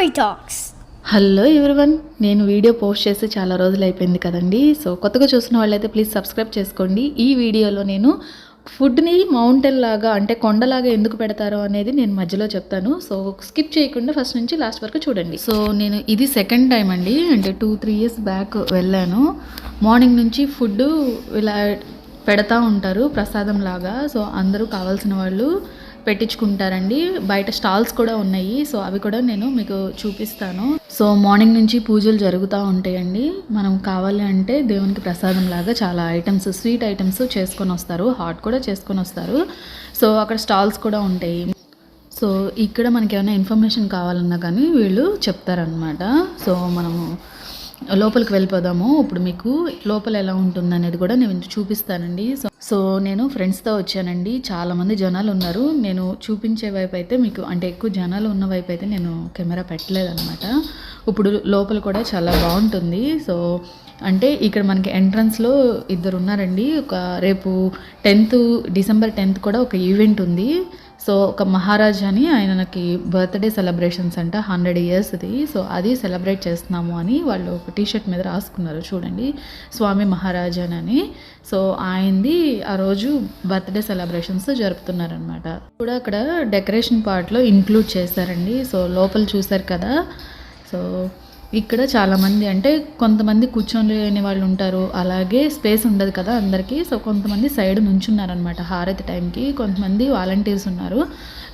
Story Talks. Hello everyone, నేను video post చేసి చాలా రోజులు అయిపోయింది కదండి. సో కొత్తగా చూసిన వాళ్ళైతే ప్లీజ్ సబ్స్క్రైబ్ చేసుకోండి. ఈ వీడియోలో నేను ఫుడ్ని మౌంటైన్ లాగా అంటే కొండలాగా ఎందుకు పెడతారో అనేది నేను మధ్యలో చెప్తాను. సో స్కిప్ చేయకుండా ఫస్ట్ నుంచి లాస్ట్ వరకు చూడండి. సో నేను ఇది సెకండ్ టైం అండి, అంటే 2-3 years బ్యాక్ వెళ్ళాను. మార్నింగ్ నుంచి ఫుడ్ ఇలా పెడతా ఉంటారు ప్రసాదం లాగా. సో అందరూ కావాల్సిన వాళ్ళు పెట్టించుకుంటారండి. బయట స్టాల్స్ కూడా ఉన్నాయి. సో అవి కూడా నేను మీకు చూపిస్తాను. సో మార్నింగ్ నుంచి పూజలు జరుగుతూ ఉంటాయండి. మనం కావాలి అంటే దేవునికి ప్రసాదం లాగా చాలా ఐటమ్స్, స్వీట్ ఐటమ్స్ చేసుకొని వస్తారు, హాట్ కూడా చేసుకొని వస్తారు. సో అక్కడ స్టాల్స్ కూడా ఉంటాయి. సో ఇక్కడ మనకి ఏమైనా ఇన్ఫర్మేషన్ కావాలన్నా కానీ వీళ్ళు చెప్తారనమాట. సో మనము లోపలికి వెళ్ళిపోదాము. ఇప్పుడు మీకు లోపల ఎలా ఉంటుంది అనేది కూడా నేను చూపిస్తానండి. సో నేను ఫ్రెండ్స్తో వచ్చానండి. చాలామంది జనాలు ఉన్నారు. నేను చూపించే వైపు అయితే మీకు అంటే ఎక్కువ జనాలు ఉన్న వైపు అయితే నేను కెమెరా పెట్టలేదన్నమాట. ఇప్పుడు లోపల కూడా చాలా బాగుంటుంది. సో అంటే ఇక్కడ మనకి ఎంట్రన్స్లో ఇద్దరు ఉన్నారండి. రేపు December 10th కూడా ఒక ఈవెంట్ ఉంది. సో ఒక మహారాజ్ అని ఆయనకి బర్త్డే సెలబ్రేషన్స్ అంట, 100 yearsది. సో అది సెలబ్రేట్ చేస్తున్నాము అని వాళ్ళు ఒక టీషర్ట్ మీద రాసుకున్నారు చూడండి, స్వామి మహారాజ్ అని. సో ఆయనది ఆ రోజు బర్త్డే సెలబ్రేషన్స్ జరుపుతున్నారనమాట. కూడా అక్కడ డెకరేషన్ పార్ట్లో ఇంక్లూడ్ చేశారండి. సో లోపల చూశారు కదా. సో ఇక్కడ చాలామంది అంటే కొంతమంది కూర్చొని వాళ్ళు ఉంటారు, అలాగే స్పేస్ ఉండదు కదా అందరికీ. సో కొంతమంది సైడ్ నుంచున్నారనమాట హారతి టైంకి. కొంతమంది వాలంటీర్స్ ఉన్నారు.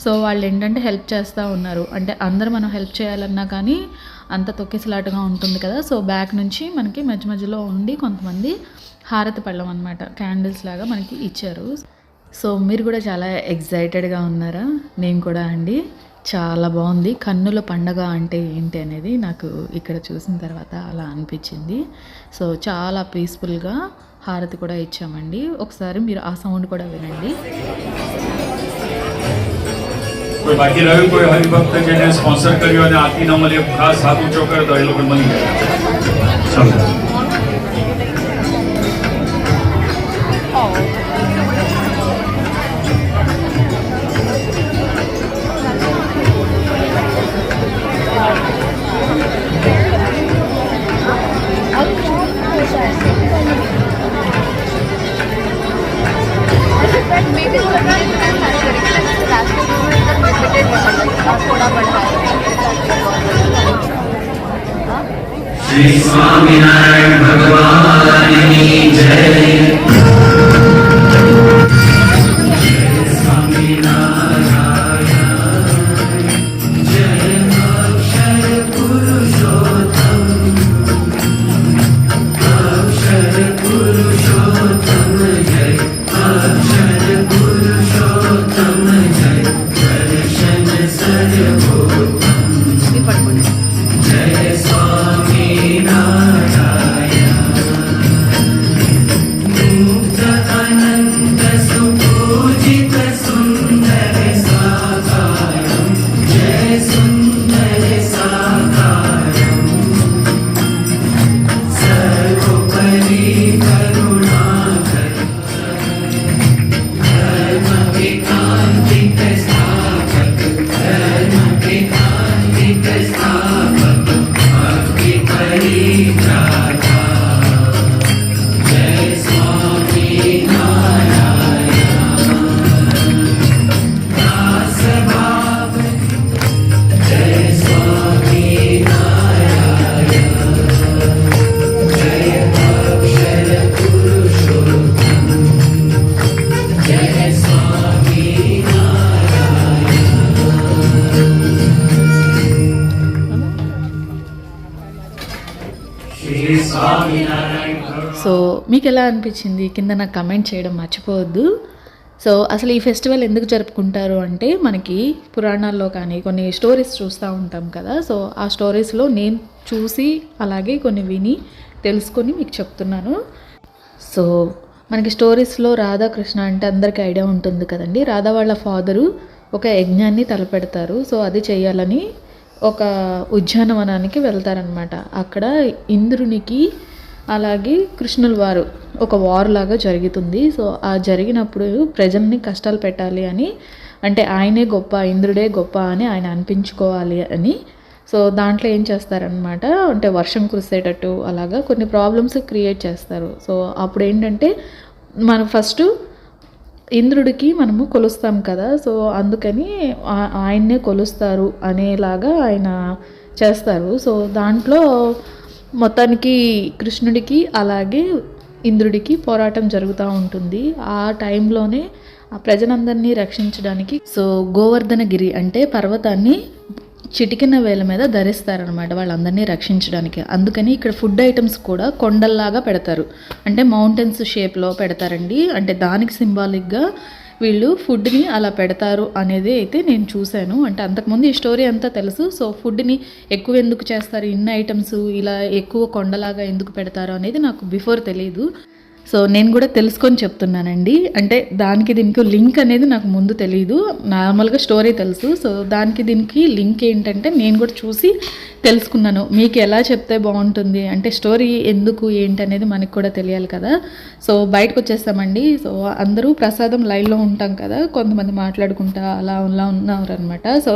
సో వాళ్ళు ఏంటంటే హెల్ప్ చేస్తూ ఉన్నారు. అంటే అందరూ మనం హెల్ప్ చేయాలన్నా కానీ అంత తొక్కిసలాటగా ఉంటుంది కదా. సో బ్యాక్ నుంచి మనకి మధ్య మధ్యలో ఉండి కొంతమంది హారతి పళ్ళం అనమాట, క్యాండిల్స్ లాగా మనకి ఇచ్చారు. సో మీరు కూడా చాలా ఎగ్జైటెడ్గా ఉన్నారా? నేను కూడా అండి. చాలా బాగుంది. కన్నుల పండగ అంటే ఏంటి అనేది నాకు ఇక్కడ చూసిన తర్వాత అలా అనిపించింది. సో చాలా పీస్ఫుల్గా హారతి కూడా ఇచ్చామండి. ఒకసారి మీరు ఆ సౌండ్ కూడా వినండి. बाकी रहे कोई हरिभक्त जेने स्पॉन्सर કર્યો અને આરતી ના મળે ખાસ હાથ ઊંચો કરે તો એ લોકો મળી જાય. ચાલો श्री स्वामीनारायण भगवान की जय. సో మీకు ఎలా అనిపించింది కింద నాకు కమెంట్ చేయడం మర్చిపోవద్దు. సో అసలు ఈ ఫెస్టివల్ ఎందుకు జరుపుకుంటారు అంటే మనకి పురాణాల్లో కానీ కొన్ని స్టోరీస్ చూస్తూ ఉంటాం కదా. సో ఆ స్టోరీస్లో నేను చూసి అలాగే కొన్ని విని తెలుసుకొని మీకు చెప్తున్నాను. సో మనకి స్టోరీస్లో రాధాకృష్ణ అంటే అందరికీ ఐడియా ఉంటుంది కదండి. రాధా వాళ్ళ ఫాదరు ఒక యజ్ఞాన్ని తలపెడతారు. సో అది చేయాలని ఒక ఉద్యానవనానికి వెళ్తారనమాట. అక్కడ ఇంద్రునికి అలాగే కృష్ణుల వారు ఒక వార్ లాగా జరుగుతుంది. సో ఆ జరిగినప్పుడు ప్రజల్ని కష్టాలు పెట్టాలి అని, అంటే ఆయనే గొప్ప, ఇంద్రుడే గొప్ప అని ఆయన అనిపించుకోవాలి అని సో దాంట్లో ఏం చేస్తారనమాట అంటే వర్షం కురిసేటట్టు అలాగా కొన్ని ప్రాబ్లమ్స్ క్రియేట్ చేస్తారు. సో అప్పుడు ఏంటంటే మనం ఫస్ట్ ఇంద్రుడికి మనము కొలుస్తాం కదా, సో అందుకని ఆయన్నే కొలుస్తారు అనేలాగా ఆయన చేస్తారు. సో దాంట్లో మొత్తానికి కృష్ణుడికి అలాగే ఇంద్రుడికి పోరాటం జరుగుతూ ఉంటుంది. ఆ టైంలోనే ఆ ప్రజలందరినీ రక్షించడానికి సో గోవర్ధనగిరి అంటే పర్వతాన్ని చిటికిన వేల మీద ధరిస్తారనమాట వాళ్ళందరినీ రక్షించడానికి. అందుకని ఇక్కడ ఫుడ్ ఐటమ్స్ కూడా కొండల్లాగా పెడతారు, అంటే మౌంటైన్స్ షేప్లో పెడతారండి. అంటే దానికి సింబాలిక్గా వీళ్ళు ఫుడ్ని అలా పెడతారు అనేది అయితే నేను చూశాను. అంటే అంతకుముందు ఈ స్టోరీ అంతా తెలుసు. సో ఫుడ్ని ఎక్కువ ఎందుకు చేస్తారు, ఇన్ని ఐటమ్స్ ఇలా ఎక్కువ కొండలాగా ఎందుకు పెడతారు అనేది నాకు బిఫోర్ తెలియదు. సో నేను కూడా తెలుసుకొని చెప్తున్నానండి. అంటే దానికి దీనికి లింక్ అనేది నాకు ముందు తెలియదు, నార్మల్గా స్టోరీ తెలుసు. సో దానికి దీనికి లింక్ ఏంటంటే నేను కూడా చూసి తెలుసుకున్నాను. మీకు ఎలా చెప్తే బాగుంటుంది అంటే స్టోరీ ఎందుకు ఏంటి అనేది మనకు కూడా తెలియాలి కదా. సో బయటకు వచ్చేస్తామండి. సో అందరూ ప్రసాదం లైన్లో ఉంటాం కదా, కొంతమంది మాట్లాడుకుంటా అలా ఉన్నారు అనమాట. సో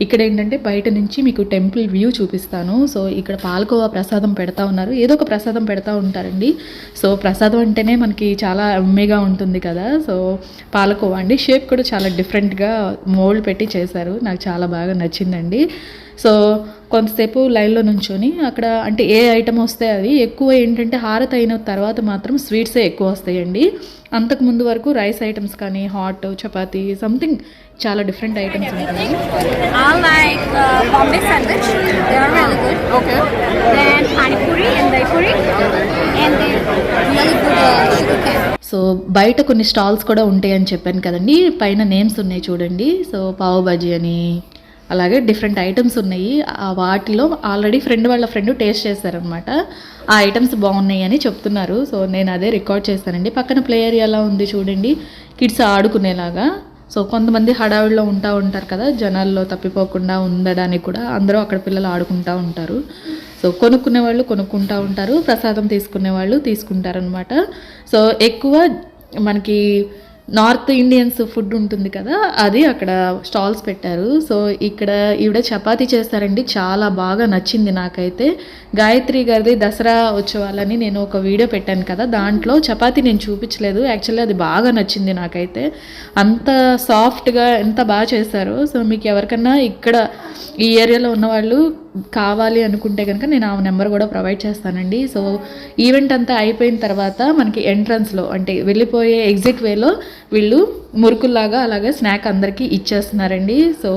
ఇక్కడ ఏంటంటే బయట నుంచి మీకు టెంపుల్ వ్యూ చూపిస్తాను. సో ఇక్కడ పాలకోవా ప్రసాదం పెడతా ఉన్నారు, ఏదో ఒక ప్రసాదం పెడతా ఉంటారండి. సో ప్రసాదం అంటేనే మనకి చాలా అమ్మేగా ఉంటుంది కదా. సో పాలకోవా అండి, షేప్ కూడా చాలా డిఫరెంట్గా మోల్డ్ పెట్టి చేశారు, నాకు చాలా బాగా నచ్చిందండి. సో కొంతసేపు లైన్లో నుంచొని అక్కడ అంటే ఏ ఐటమ్ వస్తే అది ఎక్కువ ఏంటంటే హారతి అయిన తర్వాత మాత్రం స్వీట్సే ఎక్కువ వస్తాయండి. అంతకుముందు వరకు రైస్ ఐటమ్స్ కానీ హాట్ చపాతీ సంథింగ్ చాలా డిఫరెంట్ ఐటమ్స్ ఉంటాయి. I like Bombay sandwich. They are really good. Okay. Then pani puri and dahi puri. And then really good sugar cane. So బయట కొన్ని స్టాల్స్ కూడా ఉంటాయని చెప్పాను కదండి, పైన నేమ్స్ ఉన్నాయి చూడండి. సో పావ్ బజీ అని అలాగే డిఫరెంట్ ఐటమ్స్ ఉన్నాయి. వాటిలో ఆల్రెడీ వాళ్ళ ఫ్రెండ్ టేస్ట్ చేశారనమాట, ఆ ఐటమ్స్ బాగున్నాయి అని చెప్తున్నారు. సో నేను అదే రికార్డ్ చేస్తానండి. పక్కన ప్లే ఏరియాలా ఉంది చూడండి, కిడ్స్ ఆడుకునేలాగా. సో కొంతమంది హడావిడిలో ఉంటారు కదా, జనాల్లో తప్పిపోకుండా ఉండడానికి కూడా అందరూ అక్కడ పిల్లలు ఆడుకుంటూ ఉంటారు. సో కొనుక్కునే వాళ్ళు కొనుక్కుంటూ ఉంటారు, ప్రసాదం తీసుకునే వాళ్ళు తీసుకుంటారనమాట. సో ఎక్కువ మనకి నార్త్ ఇండియన్స్ ఫుడ్ ఉంటుంది కదా, అది అక్కడ స్టాల్స్ పెట్టారు. సో ఇక్కడ ఈవిడ చపాతీ చేస్తారండి, చాలా బాగా నచ్చింది నాకైతే. గాయత్రి గారిది దసరా ఉత్సవాలని నేను ఒక వీడియో పెట్టాను కదా, దాంట్లో చపాతీ నేను చూపించలేదు. యాక్చువల్లీ అది బాగా నచ్చింది నాకైతే, అంత సాఫ్ట్గా ఎంత బాగా చేశారు. సో మీకు ఎవరికన్నా ఇక్కడ ఈ ఏరియాలో ఉన్నవాళ్ళు కావాలి అనుకుంటే కనుక నేను ఆ నెంబర్ కూడా ప్రొవైడ్ చేస్తానండి. సో ఈవెంట్ అంతా అయిపోయిన తర్వాత మనకి ఎంట్రన్స్లో అంటే వెళ్ళిపోయే ఎగ్జిట్ వేలో వీళ్ళు మురుకుల్లాగా అలాగే స్నాక్ అందరికీ ఇచ్చేస్తున్నారండి. సో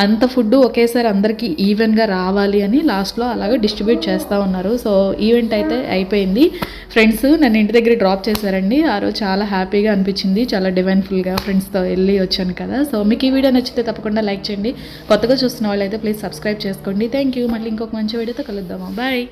అంత ఫుడ్ ఒకేసారి అందరికీ ఈవెన్గా రావాలి అని లాస్ట్లో అలాగే డిస్ట్రిబ్యూట్ చేస్తూ ఉన్నారు. సో ఈవెంట్ అయితే అయిపోయింది. ఫ్రెండ్స్ నన్ను ఇంటి దగ్గర డ్రాప్ చేశారండి. ఆ రోజు చాలా హ్యాపీగా అనిపించింది, చాలా డివైన్ఫుల్గా ఫ్రెండ్స్తో వెళ్ళి వచ్చాను కదా. సో మీకు ఈ వీడియో నచ్చితే తప్పకుండా లైక్ చేయండి, కొత్తగా చూస్తున్న వాళ్ళైతే ప్లీజ్ సబ్స్క్రైబ్ చేసుకోండి. Thank you. మళ్ళీ ఇంకొక మంచి వీడియోతో కలుద్దామా, బాయ్.